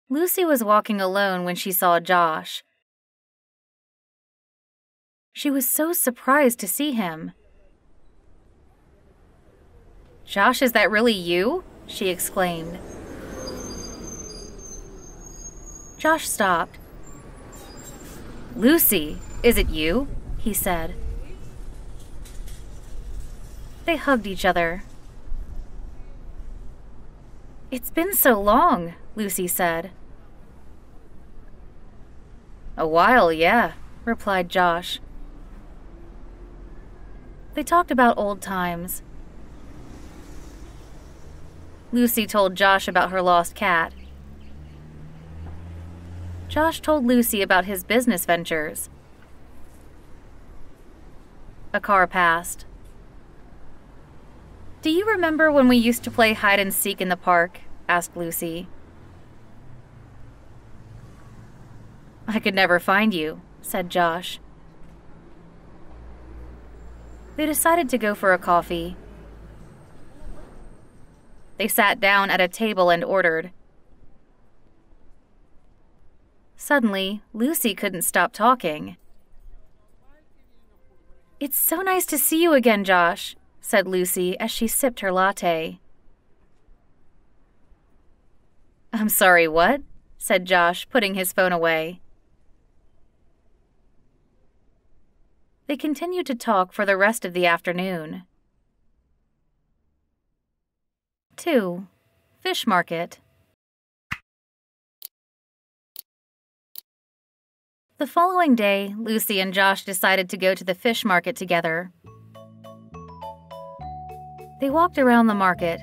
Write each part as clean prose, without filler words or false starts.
Lucy was walking alone when she saw Josh. She was so surprised to see him. "Josh, is that really you?" she exclaimed. Josh stopped. "Lucy, is it you?" he said. They hugged each other. "It's been so long," Lucy said. "A while, yeah," replied Josh. They talked about old times. Lucy told Josh about her lost cat. Josh told Lucy about his business ventures. A car passed. "Do you remember when we used to play hide and seek in the park?" asked Lucy. "I could never find you," said Josh. They decided to go for a coffee. They sat down at a table and ordered. Suddenly, Lucy couldn't stop talking. "It's so nice to see you again, Josh," said Lucy as she sipped her latte. "I'm sorry, what?" said Josh, putting his phone away. They continued to talk for the rest of the afternoon. 2. Fish market. The following day, Lucy and Josh decided to go to the fish market together. They walked around the market.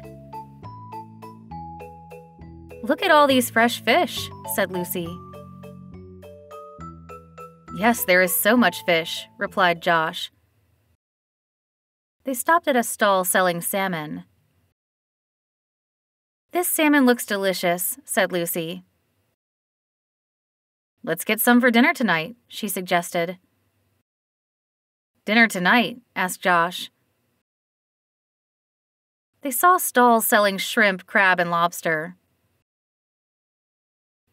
"Look at all these fresh fish," said Lucy. "Yes, there is so much fish," replied Josh. They stopped at a stall selling salmon. "This salmon looks delicious," said Lucy. "Let's get some for dinner tonight," she suggested. "Dinner tonight?" asked Josh. They saw stalls selling shrimp, crab, and lobster.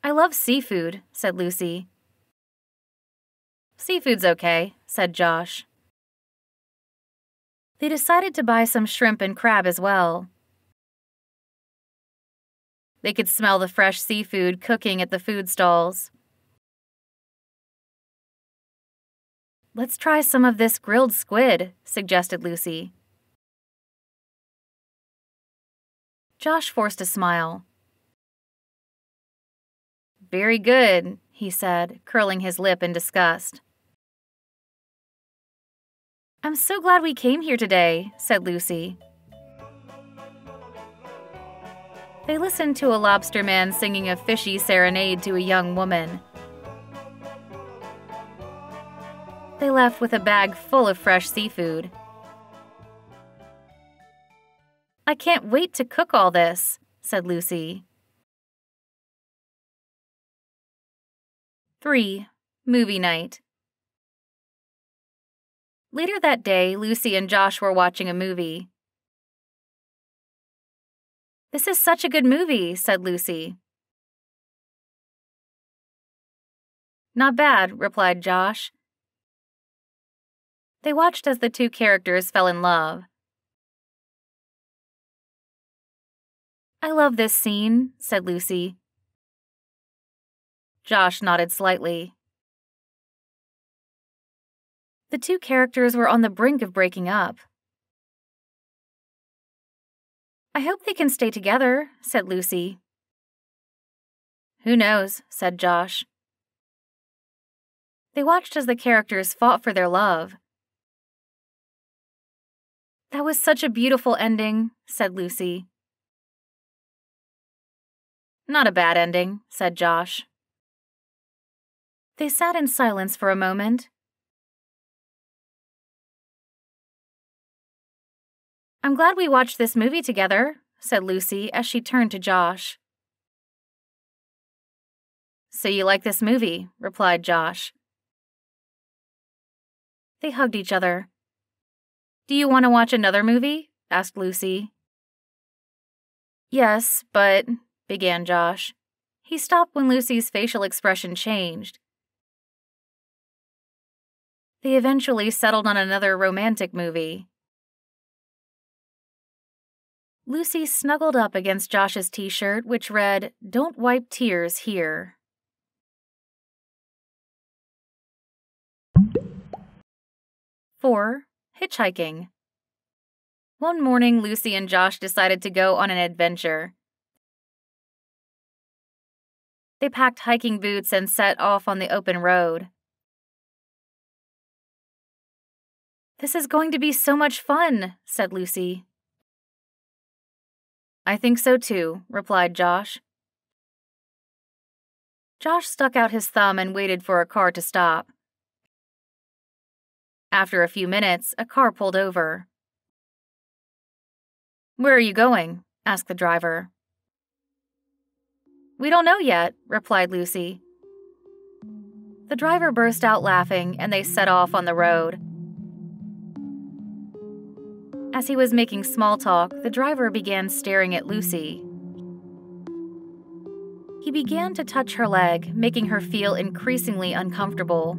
"I love seafood," said Lucy. "Seafood's okay," said Josh. They decided to buy some shrimp and crab as well. They could smell the fresh seafood cooking at the food stalls. "Let's try some of this grilled squid," suggested Lucy. Josh forced a smile. "Very good," he said, curling his lip in disgust. "I'm so glad we came here today," said Lucy. They listened to a lobster man singing a fishy serenade to a young woman. They left with a bag full of fresh seafood. "I can't wait to cook all this," said Lucy. 3. Movie night. Later that day, Lucy and Josh were watching a movie. "This is such a good movie," said Lucy. "Not bad," replied Josh. They watched as the two characters fell in love. "I love this scene," said Lucy. Josh nodded slightly. The two characters were on the brink of breaking up. "I hope they can stay together," said Lucy. "Who knows," said Josh. They watched as the characters fought for their love. "That was such a beautiful ending," said Lucy. "Not a bad ending," said Josh. They sat in silence for a moment. "I'm glad we watched this movie together," said Lucy as she turned to Josh. "So you like this movie?" replied Josh. They hugged each other. "Do you want to watch another movie?" asked Lucy. "Yes, but," began Josh. He stopped when Lucy's facial expression changed. They eventually settled on another romantic movie. Lucy snuggled up against Josh's t-shirt, which read, "Don't wipe tears here." 4. Hitchhiking. One morning, Lucy and Josh decided to go on an adventure. They packed hiking boots and set off on the open road. "This is going to be so much fun," said Lucy. "I think so too," replied Josh. Josh stuck out his thumb and waited for a car to stop. After a few minutes, a car pulled over. "Where are you going?" asked the driver. "We don't know yet," replied Lucy. The driver burst out laughing, and they set off on the road. As he was making small talk, the driver began staring at Lucy. He began to touch her leg, making her feel increasingly uncomfortable.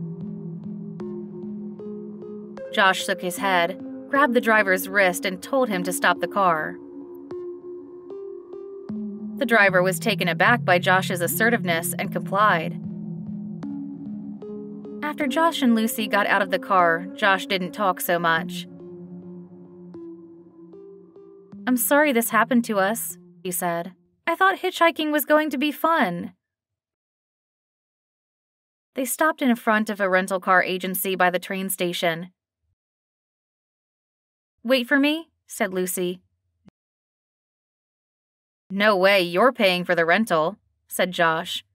Josh shook his head, grabbed the driver's wrist, and told him to stop the car. The driver was taken aback by Josh's assertiveness and complied. After Josh and Lucy got out of the car, Josh didn't talk so much. "I'm sorry this happened to us," he said. "I thought hitchhiking was going to be fun." They stopped in front of a rental car agency by the train station. "Wait for me," said Lucy. "No way, you're paying for the rental," said Josh.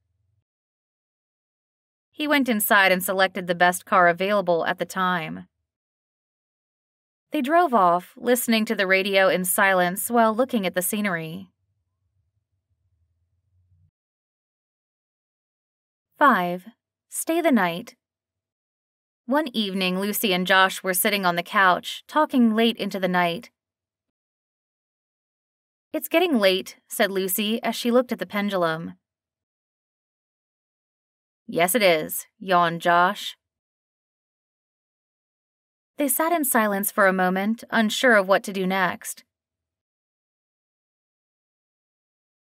He went inside and selected the best car available at the time. They drove off, listening to the radio in silence while looking at the scenery. 5. Stay the night. One evening, Lucy and Josh were sitting on the couch, talking late into the night. "It's getting late," said Lucy as she looked at the pendulum. "Yes, it is," yawned Josh. They sat in silence for a moment, unsure of what to do next.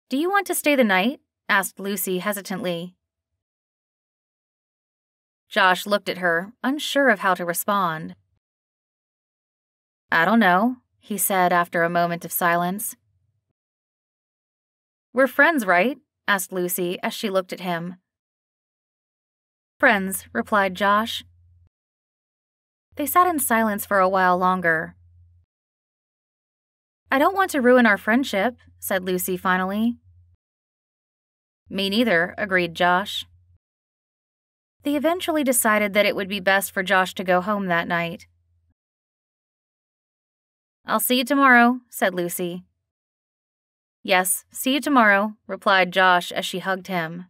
"Do you want to stay the night?" asked Lucy hesitantly. Josh looked at her, unsure of how to respond. "I don't know," he said after a moment of silence. "We're friends, right?" asked Lucy as she looked at him. "Friends," replied Josh. They sat in silence for a while longer. "I don't want to ruin our friendship," said Lucy finally. "Me neither," agreed Josh. They eventually decided that it would be best for Josh to go home that night. "I'll see you tomorrow," said Lucy. "Yes, see you tomorrow," replied Josh as she hugged him.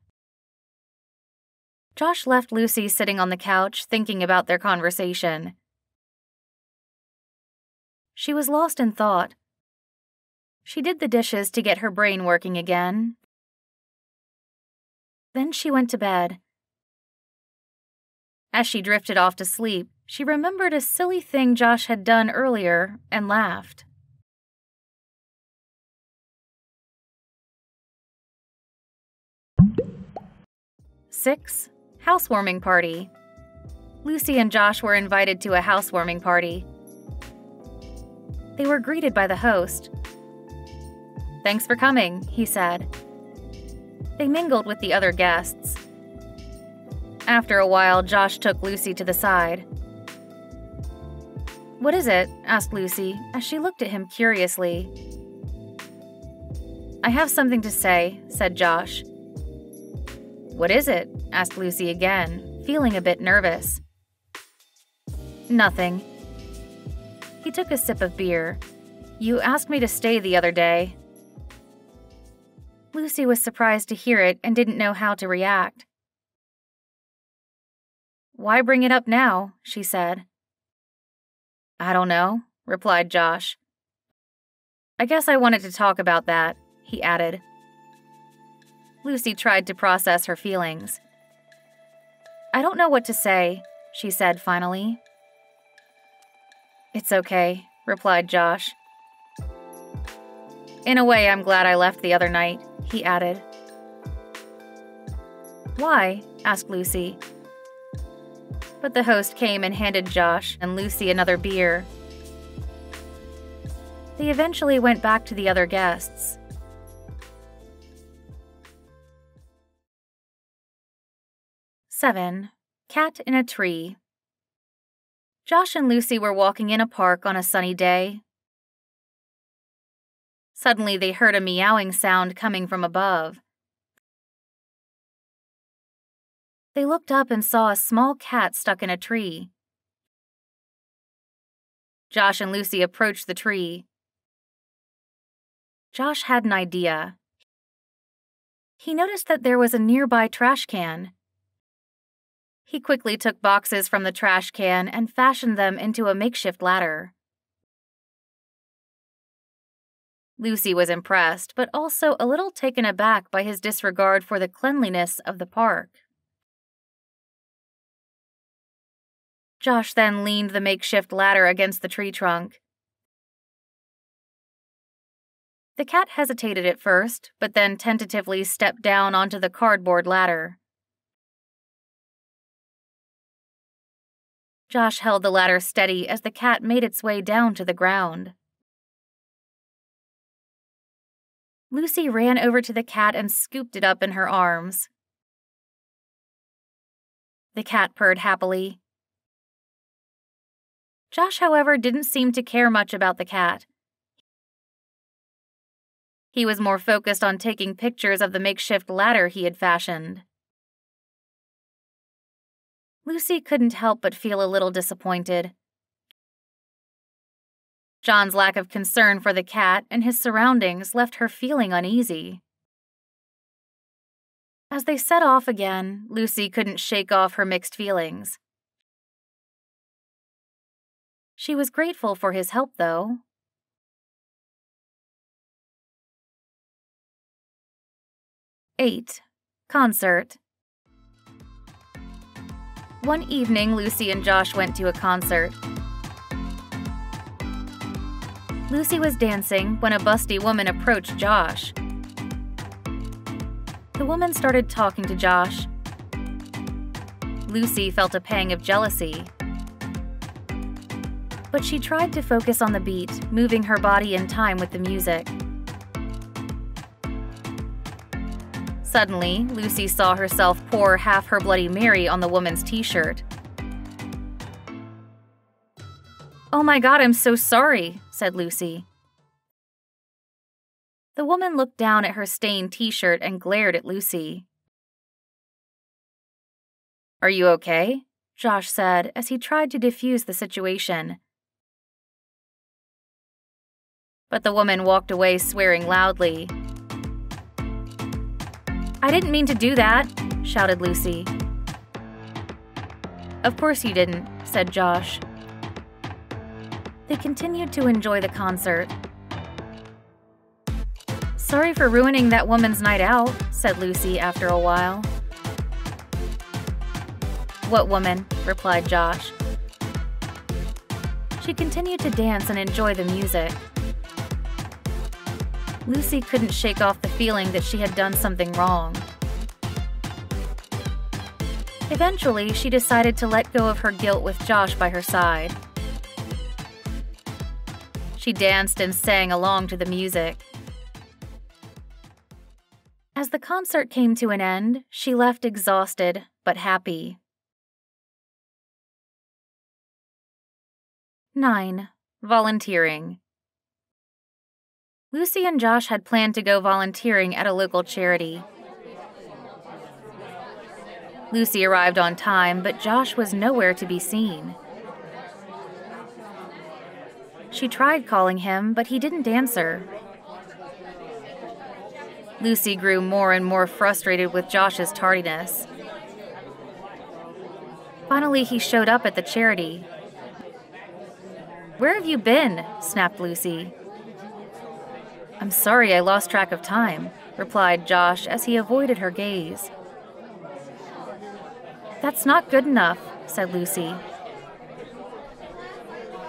Josh left Lucy sitting on the couch, thinking about their conversation. She was lost in thought. She did the dishes to get her brain working again. Then she went to bed. As she drifted off to sleep, she remembered a silly thing Josh had done earlier and laughed. Six, housewarming party. Lucy and Josh were invited to a housewarming party. They were greeted by the host. "Thanks for coming," he said. They mingled with the other guests. After a while, Josh took Lucy to the side. "What is it?" asked Lucy as she looked at him curiously. "I have something to say," said Josh. "What is it?" asked Lucy again, feeling a bit nervous. "Nothing." He took a sip of beer. "You asked me to stay the other day." Lucy was surprised to hear it and didn't know how to react. "Why bring it up now?" she said. "I don't know," replied Josh. "I guess I wanted to talk about that," he added. Lucy tried to process her feelings. "I don't know what to say," she said finally. "It's okay," replied Josh. "In a way, I'm glad I left the other night," he added. "Why?" asked Lucy. But the host came and handed Josh and Lucy another beer. They eventually went back to the other guests. Seven. Cat in a tree. Josh and Lucy were walking in a park on a sunny day. Suddenly, they heard a meowing sound coming from above. They looked up and saw a small cat stuck in a tree. Josh and Lucy approached the tree. Josh had an idea. He noticed that there was a nearby trash can. He quickly took boxes from the trash can and fashioned them into a makeshift ladder. Lucy was impressed, but also a little taken aback by his disregard for the cleanliness of the park. Josh then leaned the makeshift ladder against the tree trunk. The cat hesitated at first, but then tentatively stepped down onto the cardboard ladder. Josh held the ladder steady as the cat made its way down to the ground. Lucy ran over to the cat and scooped it up in her arms. The cat purred happily. Josh, however, didn't seem to care much about the cat. He was more focused on taking pictures of the makeshift ladder he had fashioned. Lucy couldn't help but feel a little disappointed. John's lack of concern for the cat and his surroundings left her feeling uneasy. As they set off again, Lucy couldn't shake off her mixed feelings. She was grateful for his help, though. Eight. Concert. One evening, Lucy and Josh went to a concert. Lucy was dancing when a busty woman approached Josh. The woman started talking to Josh. Lucy felt a pang of jealousy. But she tried to focus on the beat, moving her body in time with the music. Suddenly, Lucy saw herself pour half her Bloody Mary on the woman's t-shirt. "Oh my God, I'm so sorry," said Lucy. The woman looked down at her stained t-shirt and glared at Lucy. "Are you okay?" Josh said as he tried to defuse the situation. But the woman walked away swearing loudly. "I didn't mean to do that," shouted Lucy. "Of course you didn't," said Josh. They continued to enjoy the concert. "Sorry for ruining that woman's night out," said Lucy after a while. "What woman?" replied Josh. She continued to dance and enjoy the music. Lucy couldn't shake off the feeling that she had done something wrong. Eventually, she decided to let go of her guilt with Josh by her side. She danced and sang along to the music. As the concert came to an end, she left exhausted but happy. 9. Volunteering. Lucy and Josh had planned to go volunteering at a local charity. Lucy arrived on time, but Josh was nowhere to be seen. She tried calling him, but he didn't answer. Lucy grew more and more frustrated with Josh's tardiness. Finally, he showed up at the charity. "Where have you been?" snapped Lucy. "I'm sorry I lost track of time," replied Josh as he avoided her gaze. That's not good enough, said Lucy.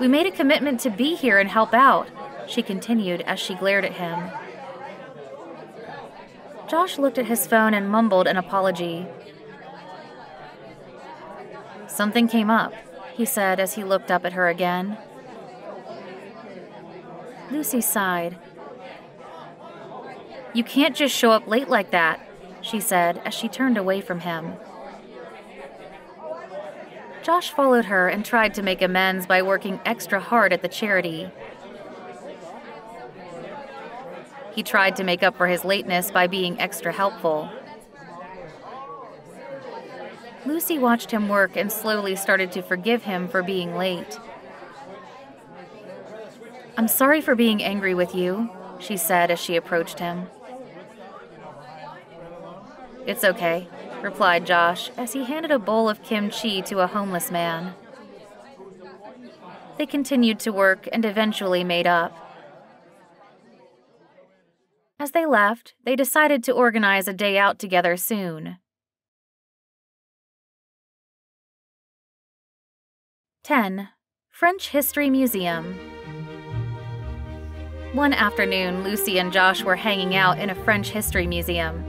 We made a commitment to be here and help out, she continued as she glared at him. Josh looked at his phone and mumbled an apology. Something came up, he said as he looked up at her again. Lucy sighed. You can't just show up late like that, she said as she turned away from him. Josh followed her and tried to make amends by working extra hard at the charity. He tried to make up for his lateness by being extra helpful. Lucy watched him work and slowly started to forgive him for being late. I'm sorry for being angry with you, she said as she approached him. It's okay, replied Josh as he handed a bowl of kimchi to a homeless man. They continued to work and eventually made up. As they left, they decided to organize a day out together soon. 10. French History Museum. One afternoon, Lucy and Josh were hanging out in a French history museum.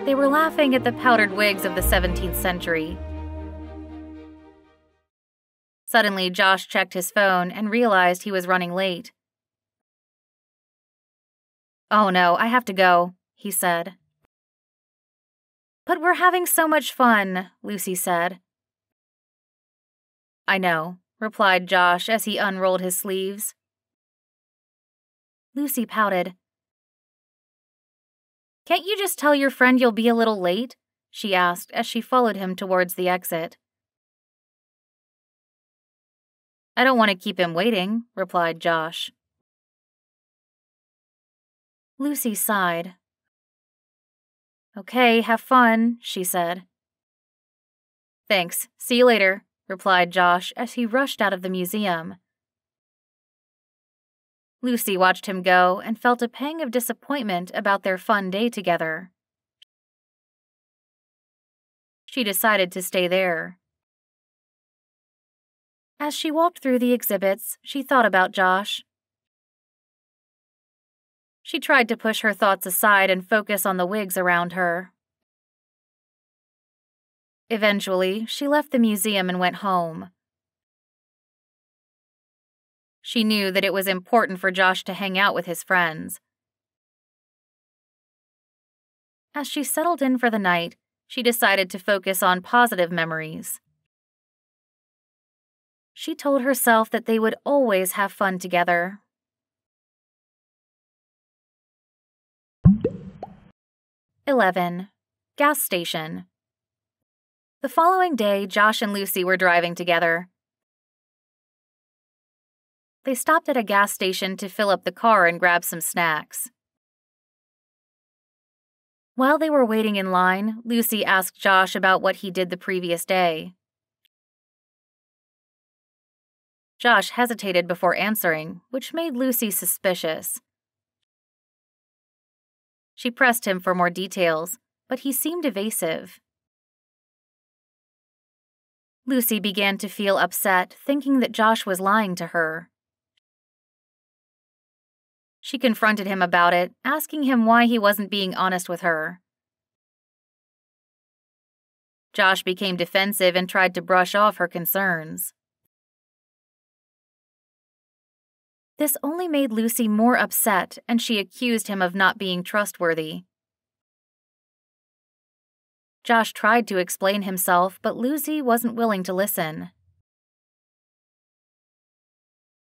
They were laughing at the powdered wigs of the 17th century. Suddenly, Josh checked his phone and realized he was running late. Oh no, I have to go, he said. But we're having so much fun, Lucy said. I know, replied Josh as he unrolled his sleeves. Lucy pouted. Can't you just tell your friend you'll be a little late? She asked as she followed him towards the exit. I don't want to keep him waiting, replied Josh. Lucy sighed. Okay, have fun, she said. Thanks, see you later, replied Josh as he rushed out of the museum. Lucy watched him go and felt a pang of disappointment about their fun day together. She decided to stay there. As she walked through the exhibits, she thought about Josh. She tried to push her thoughts aside and focus on the wigs around her. Eventually, she left the museum and went home. She knew that it was important for Josh to hang out with his friends. As she settled in for the night, she decided to focus on positive memories. She told herself that they would always have fun together. 11. Gas station. The following day, Josh and Lucy were driving together. They stopped at a gas station to fill up the car and grab some snacks. While they were waiting in line, Lucy asked Josh about what he did the previous day. Josh hesitated before answering, which made Lucy suspicious. She pressed him for more details, but he seemed evasive. Lucy began to feel upset, thinking that Josh was lying to her. She confronted him about it, asking him why he wasn't being honest with her. Josh became defensive and tried to brush off her concerns. This only made Lucy more upset, and she accused him of not being trustworthy. Josh tried to explain himself, but Lucy wasn't willing to listen.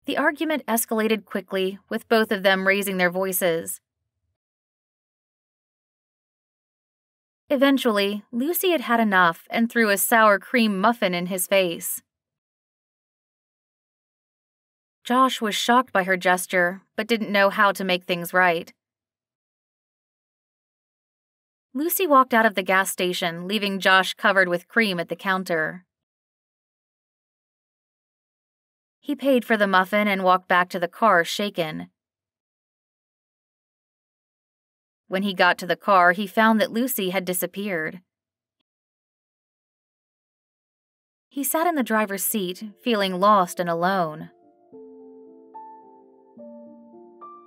The argument escalated quickly, with both of them raising their voices. Eventually, Lucy had had enough and threw a sour cream muffin in his face. Josh was shocked by her gesture, but didn't know how to make things right. Lucy walked out of the gas station, leaving Josh covered with cream at the counter. He paid for the muffin and walked back to the car shaken. When he got to the car, he found that Lucy had disappeared. He sat in the driver's seat, feeling lost and alone.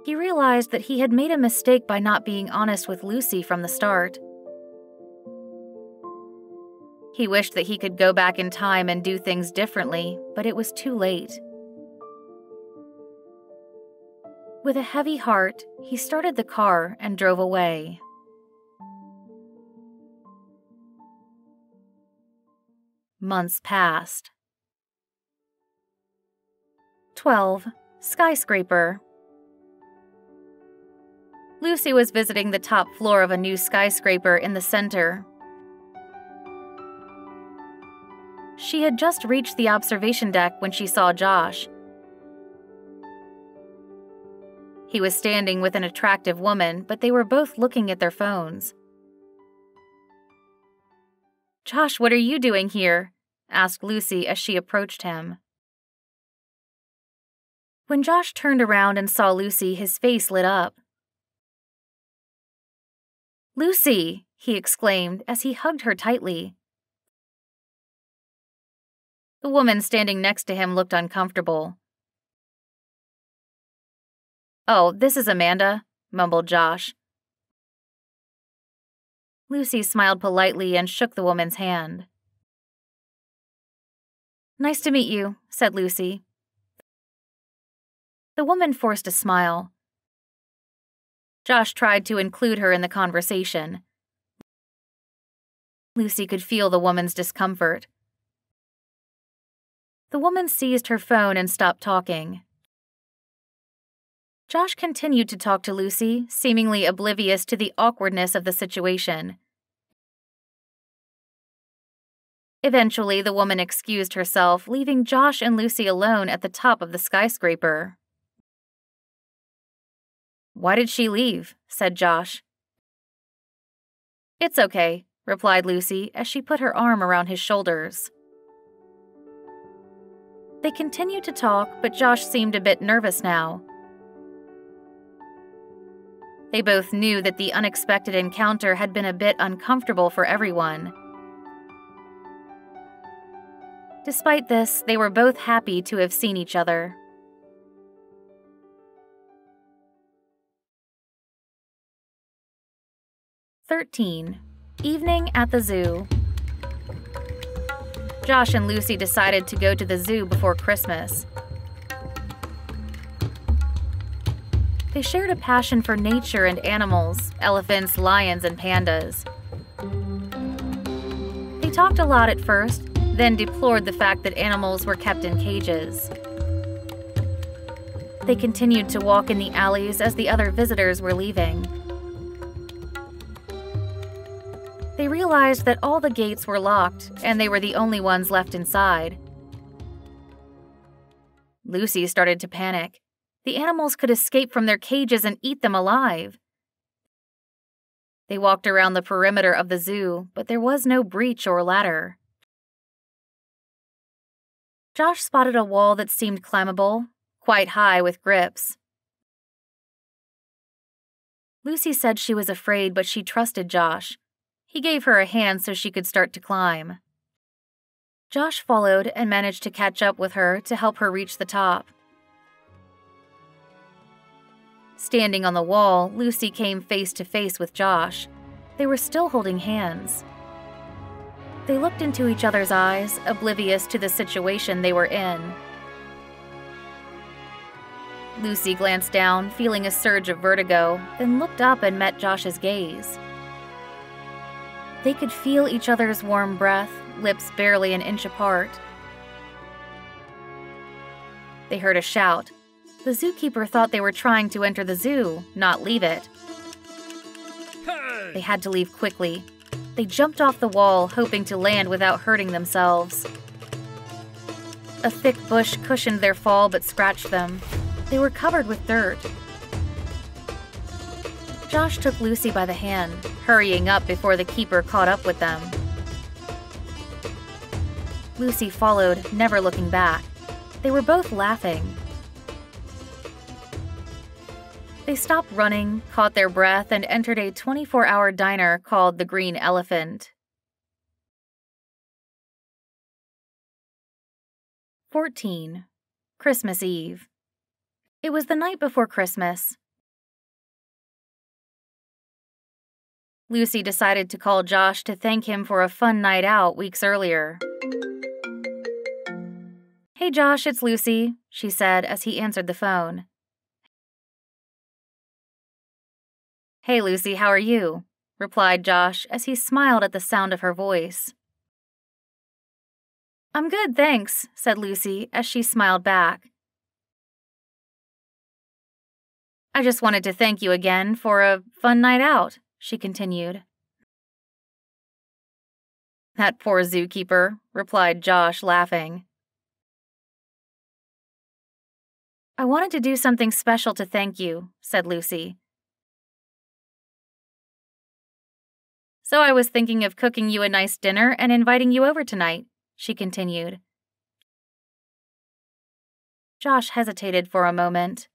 He realized that he had made a mistake by not being honest with Lucy from the start. He wished that he could go back in time and do things differently, but it was too late. With a heavy heart, he started the car and drove away. Months passed. 12. Skyscraper. Lucy was visiting the top floor of a new skyscraper in the center. She had just reached the observation deck when she saw Josh. He was standing with an attractive woman, but they were both looking at their phones. "Josh, what are you doing here?" asked Lucy as she approached him. When Josh turned around and saw Lucy, his face lit up. "Lucy!" he exclaimed as he hugged her tightly. The woman standing next to him looked uncomfortable. "Oh, this is Amanda," mumbled Josh. Lucy smiled politely and shook the woman's hand. "Nice to meet you," said Lucy. The woman forced a smile. Josh tried to include her in the conversation. Lucy could feel the woman's discomfort. The woman seized her phone and stopped talking. Josh continued to talk to Lucy, seemingly oblivious to the awkwardness of the situation. Eventually, the woman excused herself, leaving Josh and Lucy alone at the top of the skyscraper. "Why did she leave?" said Josh. "It's okay," replied Lucy as she put her arm around his shoulders. They continued to talk, but Josh seemed a bit nervous now. They both knew that the unexpected encounter had been a bit uncomfortable for everyone. Despite this, they were both happy to have seen each other. "13. Evening at the zoo." Josh and Lucy decided to go to the zoo before Christmas. They shared a passion for nature and animals, elephants, lions, and pandas. They talked a lot at first, then deplored the fact that animals were kept in cages. They continued to walk in the alleys as the other visitors were leaving. They realized that all the gates were locked, and they were the only ones left inside. Lucy started to panic. The animals could escape from their cages and eat them alive. They walked around the perimeter of the zoo, but there was no breach or ladder. Josh spotted a wall that seemed climbable, quite high with grips. Lucy said she was afraid, but she trusted Josh. He gave her a hand so she could start to climb. Josh followed and managed to catch up with her to help her reach the top. Standing on the wall, Lucy came face to face with Josh. They were still holding hands. They looked into each other's eyes, oblivious to the situation they were in. Lucy glanced down, feeling a surge of vertigo, then looked up and met Josh's gaze. They could feel each other's warm breath, lips barely an inch apart. They heard a shout. The zookeeper thought they were trying to enter the zoo, not leave it. Hey! They had to leave quickly. They jumped off the wall, hoping to land without hurting themselves. A thick bush cushioned their fall but scratched them. They were covered with dirt. Josh took Lucy by the hand, hurrying up before the keeper caught up with them. Lucy followed, never looking back. They were both laughing. They stopped running, caught their breath, and entered a 24-hour diner called the Green Elephant. 14. Christmas Eve. It was the night before Christmas. Lucy decided to call Josh to thank him for a fun night out weeks earlier. "Hey Josh, it's Lucy," she said as he answered the phone. "Hey Lucy, how are you?" replied Josh as he smiled at the sound of her voice. "I'm good, thanks," said Lucy as she smiled back. "I just wanted to thank you again for a fun night out," she continued. "That poor zookeeper," replied Josh, laughing. "I wanted to do something special to thank you," said Lucy. "So I was thinking of cooking you a nice dinner and inviting you over tonight," she continued. Josh hesitated for a moment.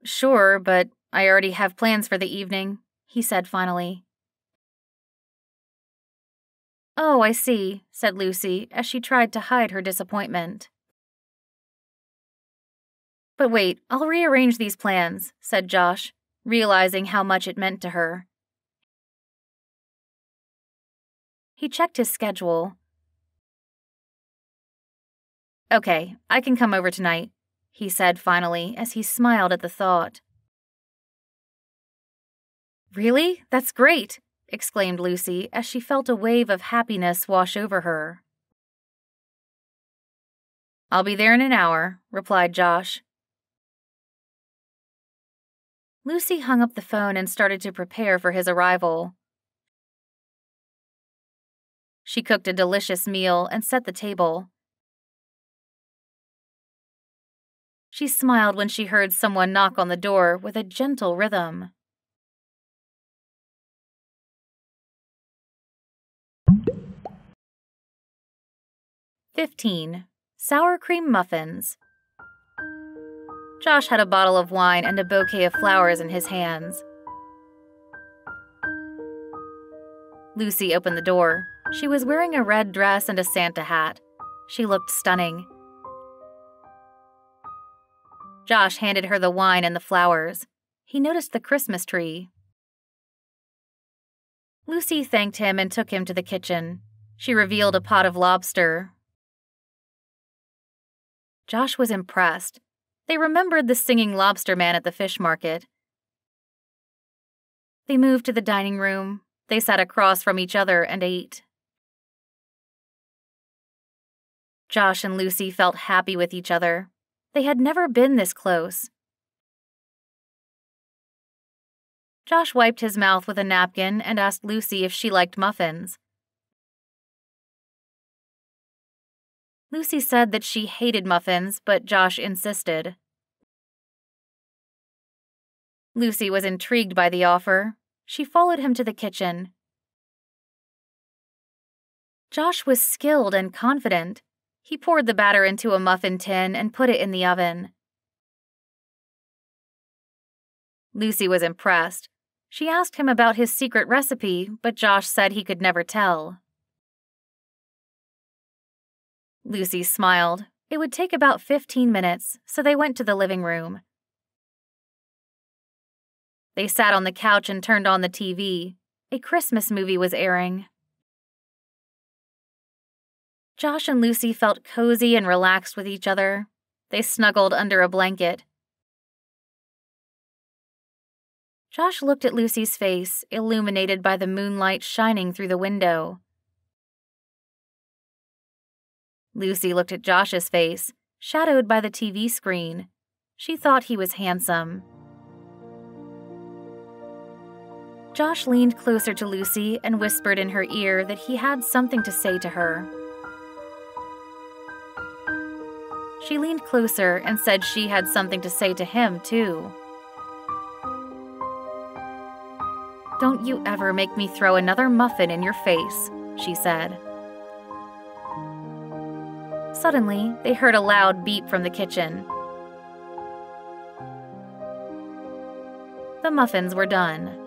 "Sure, but I already have plans for the evening," he said finally. "Oh, I see," said Lucy as she tried to hide her disappointment. "But wait, I'll rearrange these plans," said Josh, realizing how much it meant to her. He checked his schedule. "Okay, I can come over tonight," he said finally as he smiled at the thought. "Really? That's great!" exclaimed Lucy as she felt a wave of happiness wash over her. "I'll be there in an hour," replied Josh. Lucy hung up the phone and started to prepare for his arrival. She cooked a delicious meal and set the table. She smiled when she heard someone knock on the door with a gentle rhythm. "15. Sour cream muffins." Josh had a bottle of wine and a bouquet of flowers in his hands. Lucy opened the door. She was wearing a red dress and a Santa hat. She looked stunning. Josh handed her the wine and the flowers. He noticed the Christmas tree. Lucy thanked him and took him to the kitchen. She revealed a pot of lobster. Josh was impressed. They remembered the singing lobster man at the fish market. They moved to the dining room. They sat across from each other and ate. Josh and Lucy felt happy with each other. They had never been this close. Josh wiped his mouth with a napkin and asked Lucy if she liked muffins. Lucy said that she hated muffins, but Josh insisted. Lucy was intrigued by the offer. She followed him to the kitchen. Josh was skilled and confident. He poured the batter into a muffin tin and put it in the oven. Lucy was impressed. She asked him about his secret recipe, but Josh said he could never tell. Lucy smiled. It would take about 15 minutes, so they went to the living room. They sat on the couch and turned on the TV. A Christmas movie was airing. Josh and Lucy felt cozy and relaxed with each other. They snuggled under a blanket. Josh looked at Lucy's face, illuminated by the moonlight shining through the window. Lucy looked at Josh's face, shadowed by the TV screen. She thought he was handsome. Josh leaned closer to Lucy and whispered in her ear that he had something to say to her. She leaned closer and said she had something to say to him, too. "Don't you ever make me throw another muffin in your face," she said. Suddenly, they heard a loud beep from the kitchen. The muffins were done.